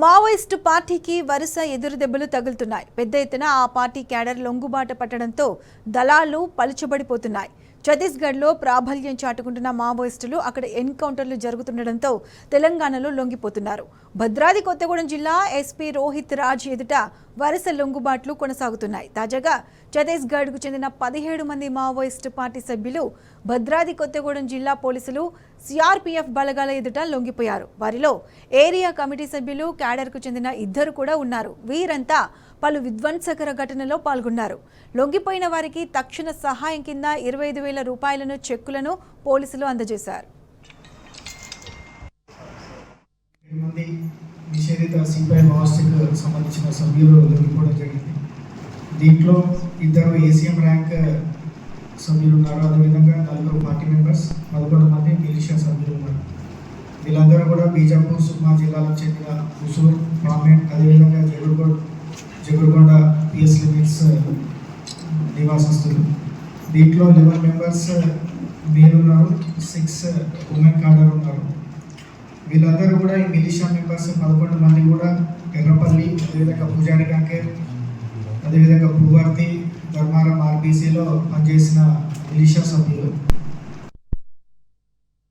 Maoist పార్టీకి వరుస ఎదురుదెబ్బలు తగులుతున్నాయి. పెద్ద ఎత్తున ఆ పార్టీ క్యాడర్ లొంగుబాట పట్టడంతో దళాలు పలుచబడిపోతున్నాయి. ఛత్తీస్గఢ్లో ప్రాబల్యం చాటుకుంటున్న మావోయిస్టులు అక్కడ ఎన్కౌంటర్లు జరుగుతుండటంతో తెలంగాణలో లొంగిపోతున్నారు. భద్రాద్రి కొత్తగూడెం జిల్లా ఎస్పీ రోహిత్ రాజ్ ఎదుట వరుస లొంగుబాట్లు కొనసాగుతున్నాయి. తాజాగా ఛత్తీస్గఢ్కు చెందిన 17 మంది మావోయిస్టు పార్టీ సభ్యులు భద్రాద్రి కొత్తగూడెం జిల్లా పోలీసులు సిఆర్పీఎఫ్ బలగాల ఎదుట లొంగిపోయారు. వారిలో ఏరియా కమిటీ సభ్యులు, క్యాడర్కు చెందిన 2 కూడా ఉన్నారు. వీరంతా పలు విధ్వంసకర ఘటనలో పాల్గొన్నారు. లొంగిపోయిన వారికి తక్షణ సహాయం కింద 25,000 రూపాయలను చెక్కులను పోలీసులు అందజేశారు. నిషేధిత సిపిఐ మావోయిస్టుకు సంబంధించిన సభ్యులు లొంగిపోవడం జరిగింది. దీంట్లో 2 ఏసీఎం ర్యాంక్ సభ్యులు ఉన్నారు. అదేవిధంగా 4 పార్టీ మెంబర్స్, 11 మంది మిలిషియా సభ్యులు ఉన్నారు. వీళ్ళందరూ కూడా బీజాపూర్, సుక్మా జిల్లాలకు చెందిన హుసూర్, పామెంట్, అదేవిధంగా జగురుగొండ పిఎస్ లిమిట్స్ నివాసస్తులు. దీంట్లో 11 మెంబర్స్ మేల్ ఉన్నారు, 6 ఉమెన్ కార్డర్ ఉన్నారు. వీళ్ళందరూ కూడా ఈ మిలిషియా మెంబర్స్ 11 మంది కూడా ఎర్రపల్లి, అదేవిధంగా పూజారి కంకేర్, అదేవిధంగా పువ్వర్తి, ధర్మారం ఆర్బీసీలో పనిచేసిన మిలిషియా సభ్యులు.